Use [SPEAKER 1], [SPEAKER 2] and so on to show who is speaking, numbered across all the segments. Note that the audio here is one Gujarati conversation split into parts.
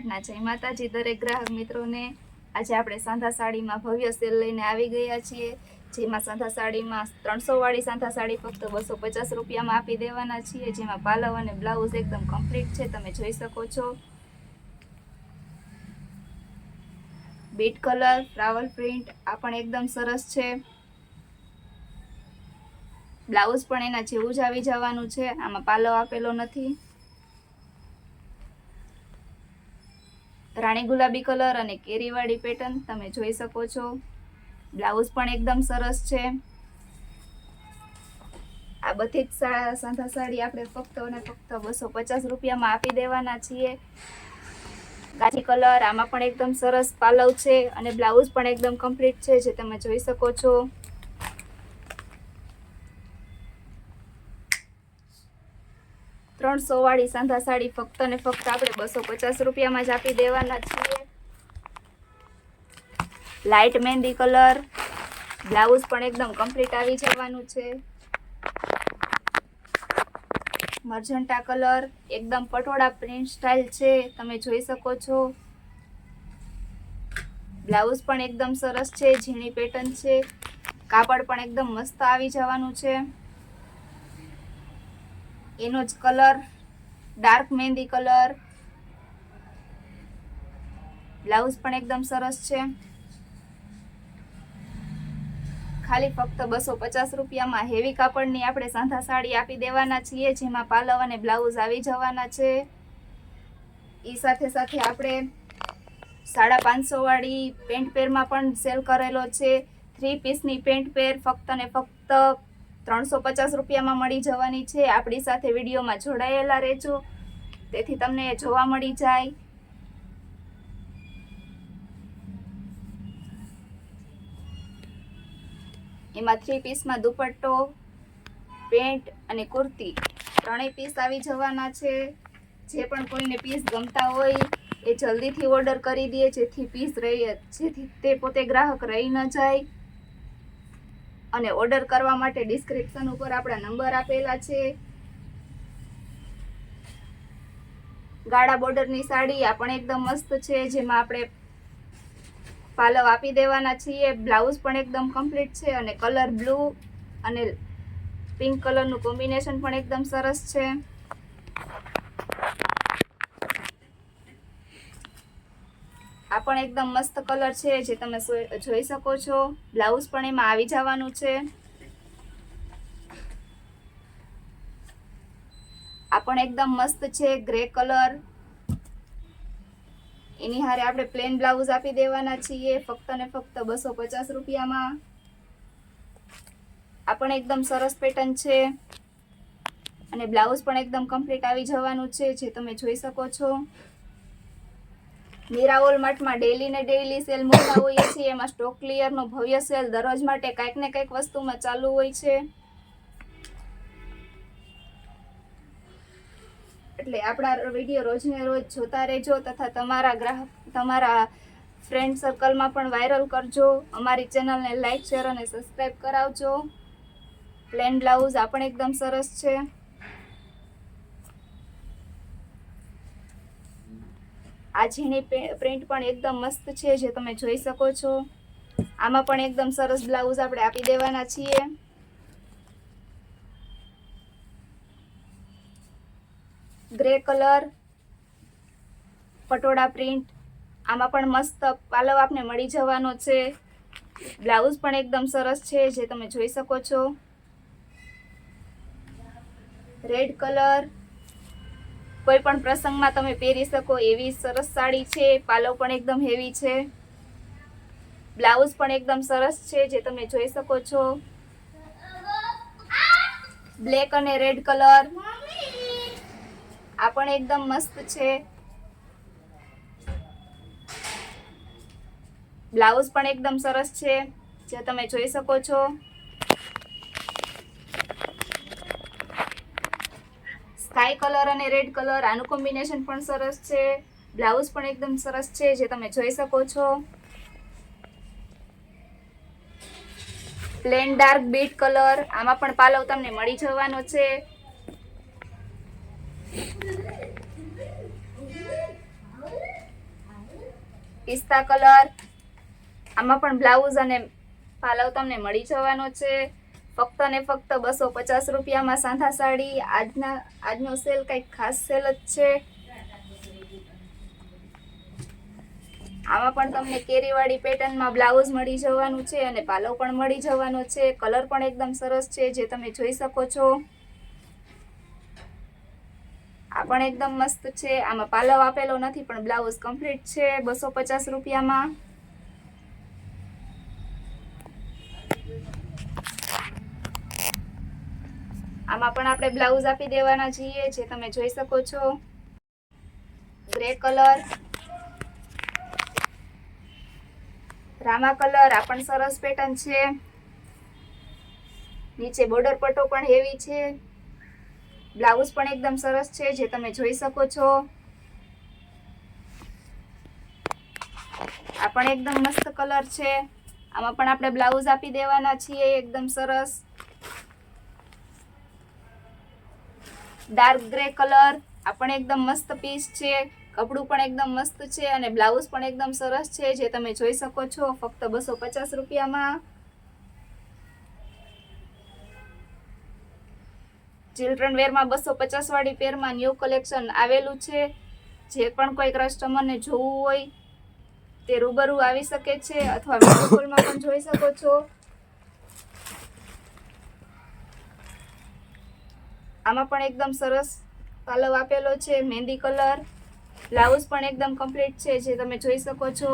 [SPEAKER 1] માર્ટના જય માતાજી દરેક ગ્રાહક મિત્રોને। આજે આપણે સાંધા સાડીમાં ભવ્ય સેલ લઈને આવી ગયા છીએ, જેમાં સાંધા સાડીમાં 300 વાળી સાંધા સાડી ફક્ત 250 રૂપિયામાં આપી દેવાના છીએ, જેમાં પાલવ અને બ્લાઉઝ એકદમ કમ્પ્લીટ છે, તમે જોઈ શકો છો। બીટ કલર ફ્લાવર પ્રિન્ટ આ પણ એકદમ સરસ છે। બ્લાઉઝ પણ એના જેવું જ આવી જવાનું છે, આમાં પાલવ આપેલો નથી। રાણી ગુલાબી કલર અને કેરીવાળી પેટર્ન તમે જોઈ શકો છો। બ્લાઉઝ પણ એકદમ સરસ છે। આ બધી જ સાંધા સાડી આપણે ફક્ત અને ફક્ત 250 રૂપિયામાં આપી દેવાના છીએ। ગાજી કલર આમાં પણ એકદમ સરસ પાલવ છે અને બ્લાઉઝ પણ એકદમ કમ્પ્લીટ છે, જે તમે જોઈ શકો છો। ત્રણસો વાળી સાંધા સાડી ફક્ત ને ફક્ત આપણે 250 રૂપિયામાં જ આપી દેવાના છીએ। લાઇટ મહેંદી કલર બ્લાઉઝ પણ એકદમ કમ્પ્લીટ આવી જવાનું છે। મર્જન્ટા કલર એકદમ પટોળા પ્રિન્ટ સ્ટાઇલ છે, તમે જોઈ શકો છો। બ્લાઉઝ પણ એકદમ સરસ છે, ઝીણી પેટર્ન છે, કાપડ પણ એકદમ મસ્ત આવી જવાનું છે। એનો જ કલર ડાર્ક મહેંદી કલર, બ્લાઉઝ પણ એકદમ સરસ છે। ખાલી ફક્ત 250 રૂપિયામાં હેવી કાપડની આપણે સાંધા સાડી આપી દેવાના છીએ, જેમાં પાલવ અને બ્લાઉઝ આવી જવાના છે। એ સાથે સાથે આપણે 550 વાળી પેન્ટ પેરમાં પણ સેલ કરેલો છે। 3 પીસની પેન્ટ પેર ફક્ત ને ફક્ત 350 રૂપિયામાં મળી જવાની છે। આપણી સાથે વિડીયોમાં જોડાયેલા રહેજો, તેથી તમને જોવા મળી જાય। એમાં 3 પીસમાં દુપટ્ટો, પેન્ટ અને કુર્તી ત્રણેય પીસ આવી જવાના છે। જે પણ કોઈને પીસ ગમતા હોય એ જલ્દીથી ઓર્ડર કરી દે, જેથી તે પોતે ગ્રાહક રહી ન જાય। અને ઓર્ડર કરવા માટે ડિસ્ક્રિપ્શન ઉપર આપણા નંબર આપેલા છે। ગાળા બોર્ડરની સાડી આ પણ એકદમ મસ્ત છે, જેમાં આપણે પાલવ આપી દેવાના છીએ। બ્લાઉઝ પણ એકદમ કમ્પ્લીટ છે અને કલર બ્લુ અને પિંક કલરનું કોમ્બિનેશન પણ એકદમ સરસ છે। આ પણ એકદમ મસ્ત કલર છે, જે તમે જોઈ શકો છો। બ્લાઉઝ પણ એમાં આવી જવાનું છે। આ પણ એકદમ મસ્ત છે, ગ્રે કલર। એની હારે આપણે પ્લેન બ્લાઉઝ આપી દેવાના છીએ, ફક્ત ને ફક્ત 250 રૂપિયામાં। આ પણ એકદમ સરસ પેટર્ન છે અને બ્લાઉઝ પણ એકદમ કમ્પ્લીટ આવી જવાનું છે, જે તમે જોઈ શકો છો। મીરા માર્ટમાં ડેઈલી ને ડેઈલી સેલ મૂકતા હોઈએ છીએ, એમાં સ્ટોક ક્લિયરનો ભવ્ય સેલ દરરોજ માટે કંઈક ને કંઈક વસ્તુમાં ચાલુ હોય છે। એટલે આપણા વિડીયો રોજને રોજ જોતા રહેજો, તથા તમારા ફ્રેન્ડ સર્કલમાં પણ વાયરલ કરજો। અમારી ચેનલને લાઈક, શેર અને સબસ્ક્રાઈબ કરાવજો। પ્લેન બ્લાઉઝ આ પણ એકદમ સરસ છે। આ ઝીણી પ્રિન્ટ પણ એકદમ મસ્ત છે, જે તમે જોઈ શકો છો। આમાં પણ એકદમ સરસ બ્લાઉઝ આપણે આપી દેવાના છીએ। ગ્રે કલર પટોળા પ્રિન્ટ આમાં પણ મસ્ત પાલવ આપને મળી જવાનો છે। બ્લાઉઝ પણ એકદમ સરસ છે, જે તમે જોઈ શકો છો। રેડ કલર કોઈ પણ પ્રસંગમાં તમે પહેરી શકો એવી સરસ સાડી છે। પાલવ પણ એકદમ હેવી છે, બ્લાઉઝ પણ એકદમ સરસ છે, જે તમે જોઈ શકો છો। બ્લેક અને રેડ કલર આ પણ એકદમ મસ્ત છે। બ્લાઉઝ પણ એકદમ સરસ છે, જે તમે જોઈ શકો છો। સ્કાય કલર અને રેડ કલર આનું કોમ્બિનેશન પણ સરસ છે। બ્લાઉઝ પણ એકદમ સરસ છે, જે તમે જોઈ શકો છો। પ્લેન ડાર્ક બીટ કલર આમાં પણ પાલવ તમને મળી જવાનો છે। પિસ્તા કલર, આમાં પણ બ્લાઉઝ અને પાલવ તમને મળી જવાનો છે. ફક્ત ને ફક્ત 250 રૂપિયામાં સાંધા સાડી. આજનો સેલ કંઈક ખાસ સેલ જ છે. આમાં પણ તમને કેરીવાળી પેટર્નમાં બ્લાઉઝ મળી જવાનું છે અને પાલવ પણ મળી જવાનો છે. કલર પણ એકદમ સરસ છે, જે તમે જોઈ શકો છો. આ પણ એકદમ મસ્ત છે. આમાં પાલવ આપેલો નથી પણ બ્લાઉઝ કમ્પ્લીટ છે 250 રૂપિયામાં. આમાં પણ આપણે બ્લાઉઝ આપી દેવાના છીએ, જે તમે જોઈ શકો છો. ગ્રે કલર, રામા કલર, આ પણ સરસ પેટર્ન છે. નીચે બોર્ડર પટ્ટો પણ હેવી છે. બ્લાઉઝ પણ એકદમ સરસ છે, જે તમે જોઈ શકો છો. આ પણ એકદમ મસ્ત કલર છે. આમાં પણ આપણે બ્લાઉઝ આપી દેવાના છીએ એકદમ સરસ. ડાર્ક ગ્રે કલર, આ પણ એકદમ મસ્ત પીસ છે. કપડું પણ એકદમ મસ્ત છે અને બ્લાઉઝ પણ એકદમ સરસ છે, જે તમે જોઈ શકો છો. ફક્ત 250 રૂપિયામાં. ચિલ્ડ્રન વેરમાં 250 વાળી પેરમાં ન્યૂ કલેક્શન આવેલું છે. જે પણ કોઈ કસ્ટમરને જોવું હોય તે રૂબરૂ આવી શકે છે અથવા વિડીયો કોલમાં પણ જોઈ શકો છો. આમાં પણ એકદમ સરસ પાલવ આપેલો છે, મહેંદી કલર. બ્લાઉઝ પણ એકદમ કમ્પ્લીટ છે, જે તમે જોઈ શકો છો.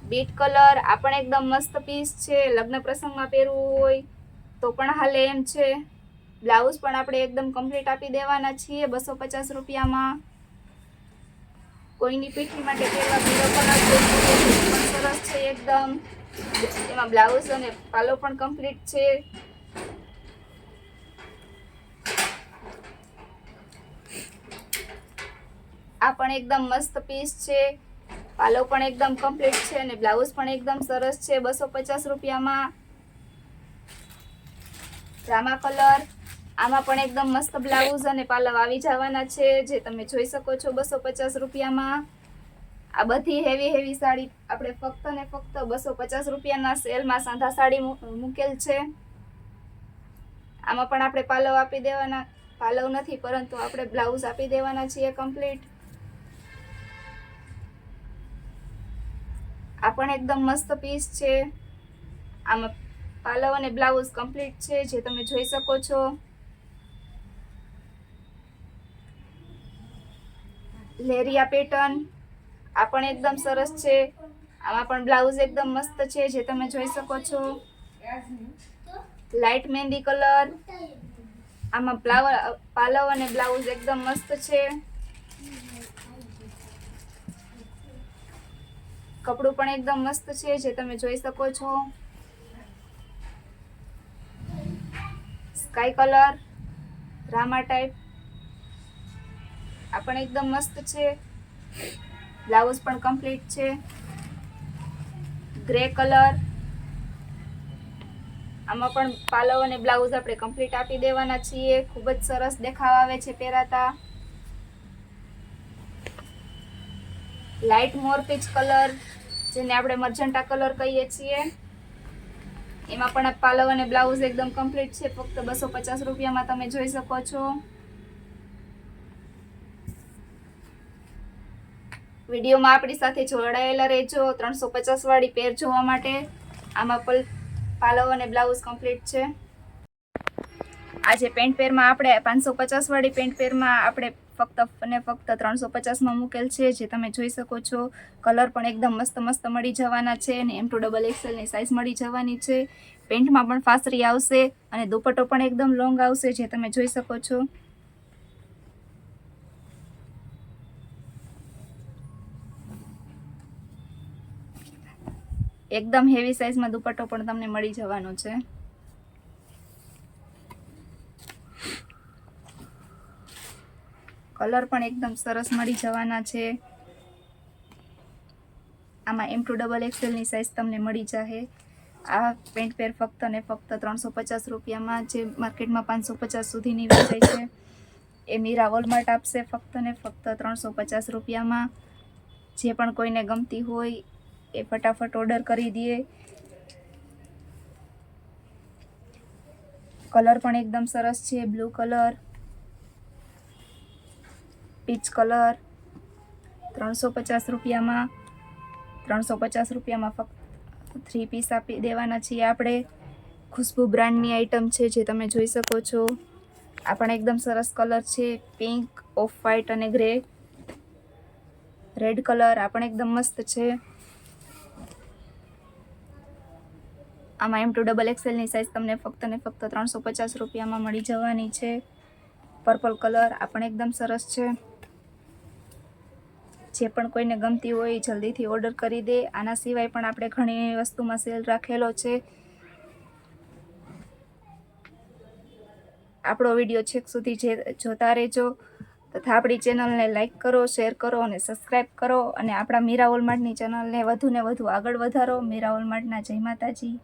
[SPEAKER 1] બીટ કલર, આ પણ એકદમ મસ્ત પીસ છે. લગ્ન પ્રસંગમાં પહેરવું હોય તો પણ હાલે એમ છે. બ્લાઉઝ પણ આપણે એકદમ કમ્પ્લીટ આપી દેવાના છીએ 250 રૂપિયામાં. કોઈની પીઠી માટે પહેરવા પીળો કલર પણ સરસ છે એકદમ. એમાં બ્લાઉઝ અને પાલો પણ કમ્પ્લીટ છે. આ પણ એકદમ મસ્ત પીસ છે. પાલો પણ એકદમ કમ્પ્લીટ છે અને બ્લાઉઝ પણ એકદમ સરસ છે 250 રૂપિયામાં. રામા કલર, આમાં પણ એકદમ મસ્ત બ્લાઉઝ અને પાલવ આવી જવાના છે, જે તમે જોઈ શકો છો 250 રૂપિયામાં. આ બધી હેવી સાડી આપણે ફક્ત ને ફક્ત 250 રૂપિયાના સેલમાં સાંધા સાડી મૂકેલ છે. આમાં પણ આપણે પાલવ આપી દેવાના, પાલવ નથી પરંતુ આપણે બ્લાઉઝ આપી દેવાના છીએ કમ્પ્લીટ. આ પણ એકદમ મસ્ત પીસ છે. આમાં પાલવ અને બ્લાઉઝ કમ્પ્લીટ છે, જે તમે જોઈ શકો છો. લેરિયા પેટર્ન, આ પણ એકદમ સરસ છે. આમાં પણ બ્લાઉઝ એકદમ મસ્ત છે, જે તમે જોઈ શકો છો. લાઇટ મહેંદી કલર, આમાં પાલવ અને બ્લાઉઝ એકદમ મસ્ત છે. કપડું પણ એકદમ મસ્ત છે, જે તમે જોઈ શકો છો. સ્કાય કલર, રામા ટાઈપ, આ પણ એકદમ મસ્ત છે. બ્લાઉઝ પણ કમ્પ્લીટ છે. ગ્રે કલર, આમાં પણ પાલવ અને બ્લાઉઝ આપણે કમ્પ્લીટ આપી દેવાના છીએ. ખૂબ જ સરસ દેખાવ આવે છે પહેરાતા. લાઇટ મોરપીચ કલર, જેને આપણે મર્જન્ટા કલર કહીએ છીએ, એમાં પણ પાલવ અને બ્લાઉઝ એકદમ કમ્પ્લીટ છે. ફક્ત 250 રૂપિયામાં તમે જોઈ શકો છો. વિડીયોમાં આપણી સાથે જોડાયેલા રહેજો 350 વાળી પેર જોવા માટે. આમાં પાલવ અને બ્લાઉઝ કમ્પ્લીટ છે. આજે પેન્ટ પેરમાં આપણે 550 વાળી પેન્ટ પેરમાં આપણે ફક્ત 350માં મૂકેલ છે, જે તમે જોઈ શકો છો. કલર પણ એકદમ મસ્ત મળી જવાના છે અને M2XXL ની સાઇઝ મળી જવાની છે. પેન્ટમાં પણ ફાસરી આવશે અને દુપટ્ટો પણ એકદમ લોંગ આવશે, જે તમે જોઈ શકો છો. એકદમ હેવી સાઇઝમાં દુપટ્ટો પણ તમને મળી જવાનો છે. કલર પણ એકદમ સરસ મળી જવાના છે. આમાં M2XXL ની સાઇઝ તમને મળી જશે. આ પેન્ટ પેર ફક્ત ને ફક્ત 350 રૂપિયામાં, જે માર્કેટમાં 550 સુધીની વેચાય છે, એ મીરા વોલમાર્ટ આપશે ફક્ત ને ફક્ત 350 રૂપિયામાં. જે પણ કોઈને ગમતી હોય એ ફટાફટ ઓર્ડર કરી દે. કલર પણ એકદમ સરસ છે, બ્લુ કલર, પીચ કલર. 350 રૂપિયામાં 350 રૂપિયામાં ફક્ત 3 પીસ આપી દેવાના છીએ આપણે. ખુશ્બુ બ્રાન્ડની આઈટમ છે જે તમે જોઈ શકો છો. આ પણ એકદમ સરસ કલર છે, પિંક, ઓફ વ્હાઈટ અને ગ્રે. રેડ કલર આ પણ એકદમ મસ્ત છે. આમાં M2XXL ની સાઇઝ તમને ફક્ત ને ફક્ત 350 રૂપિયામાં મળી જવાની છે. પર્પલ કલર આ પણ એકદમ સરસ છે. જે પણ કોઈને ગમતી હોય જલ્દીથી ઓર્ડર કરી દે. આના સિવાય પણ આપણે ઘણી વસ્તુમાં સેલ રાખેલો છે. આપણો વિડીયો છેક સુધી જોતા રહેજો તથા આપણી ચેનલને લાઈક કરો, શેર કરો અને સબસ્ક્રાઈબ કરો અને આપણા મીરા વોલમાર્ટની ચેનલને વધુ ને વધુ આગળ વધારો. મીરા વોલમાર્ટના જય માતાજી.